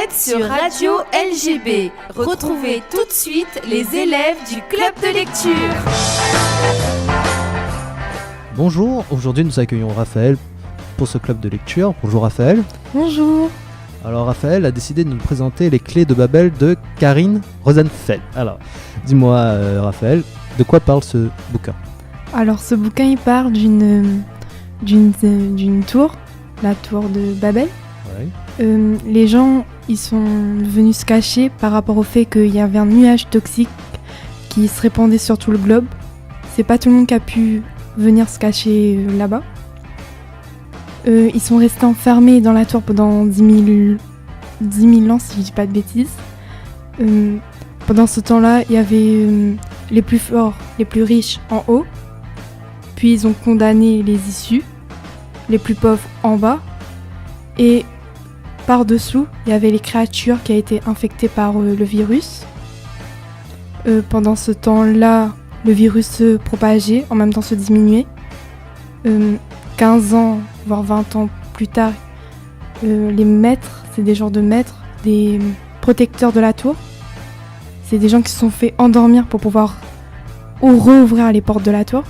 êtes sur Radio LGB. Retrouvez tout de suite les élèves du club de lecture. Bonjour, aujourd'hui nous accueillons Raphaël pour ce club de lecture. Bonjour Raphaël. Bonjour. Alors Raphaël a décidé de nous présenter Les Clés de Babel de Karine Rosenfeld. Alors, dis-moi Raphaël, de quoi parle ce bouquin ? Alors ce bouquin il parle d'une tour, la tour de Babel. Ouais. Les gens ils sont venus se cacher par rapport au fait qu'il y avait un nuage toxique qui se répandait sur tout le globe. C'est pas tout le monde qui a pu venir se cacher là-bas. Ils sont restés enfermés dans la tour pendant 10 000 ans, si je dis pas de bêtises. Pendant ce temps-là, il y avait les plus forts, les plus riches en haut. Puis ils ont condamné les issus, les plus pauvres en bas. Et par-dessous, il y avait les créatures qui ont été infectées par le virus. Pendant ce temps-là, le virus se propageait, en même temps se diminuait. 15 ans, voire 20 ans plus tard, les maîtres, c'est des genres de maîtres, des protecteurs de la tour. C'est des gens qui se sont fait endormir pour pouvoir rouvrir les portes de la tour.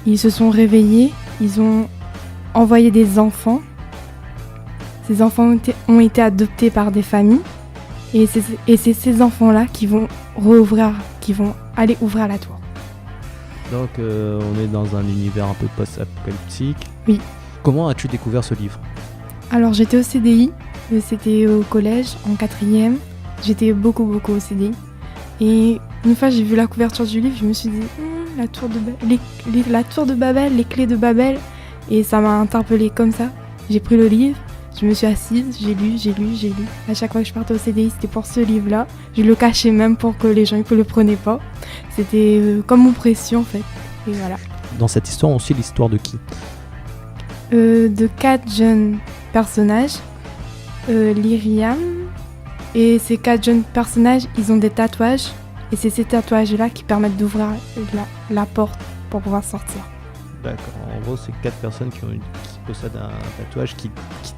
Ils se sont réveillés, ils ont envoyé des enfants. Ces enfants ont été adoptés par des familles. Et c'est ces enfants-là qui vont qui vont aller ouvrir la tour. Donc on est dans un univers un peu post-apocalyptique. Oui. Comment as-tu découvert ce livre ? Alors j'étais au CDI, c'était au collège, en 4e. J'étais beaucoup au CDI. Et une fois j'ai vu la couverture du livre, je me suis dit la tour de Babel, les clés de Babel. Et ça m'a interpellée comme ça. J'ai pris le livre, je me suis assise, j'ai lu. À chaque fois que je partais au CDI, c'était pour ce livre-là. Je le cachais même pour que les gens ne le prenaient pas. C'était comme mon pression en fait. Et voilà. Dans cette histoire, on suit l'histoire de qui ? De 4 jeunes personnages. Lyriam. Et ces 4 jeunes personnages, ils ont des tatouages. Et c'est ces tatouages-là qui permettent d'ouvrir la porte pour pouvoir sortir. D'accord. En gros, c'est 4 personnes qui possèdent un tatouage qui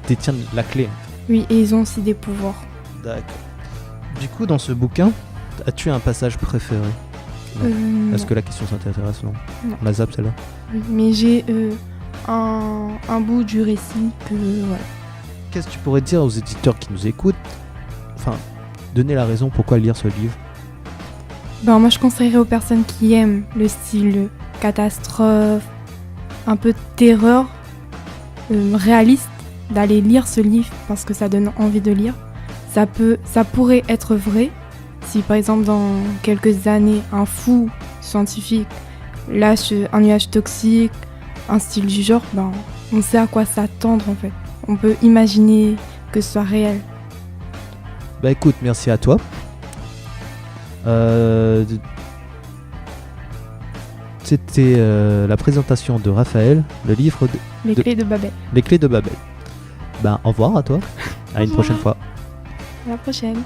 détiennent la clé. Oui, et ils ont aussi des pouvoirs. D'accord. Du coup, dans ce bouquin, as-tu un passage préféré ? Est-ce que la question s'intéresse ? Non. On la zappe celle-là ? Oui, mais j'ai un bout du récit que voilà. Qu'est-ce que tu pourrais dire aux éditeurs qui nous écoutent ? Enfin, donner la raison pourquoi lire ce livre. Moi je conseillerais aux personnes qui aiment le style catastrophe, un peu de terreur, réaliste, d'aller lire ce livre parce que ça donne envie de lire. Ça pourrait être vrai si par exemple dans quelques années un fou scientifique lâche un nuage toxique, un style du genre, on sait à quoi s'attendre en fait. On peut imaginer que ce soit réel. Écoute, merci à toi. C'était la présentation de Raphaël, le livre Les clés de Babel. Les Clés de Babel. Au revoir à toi. À une prochaine fois. À la prochaine.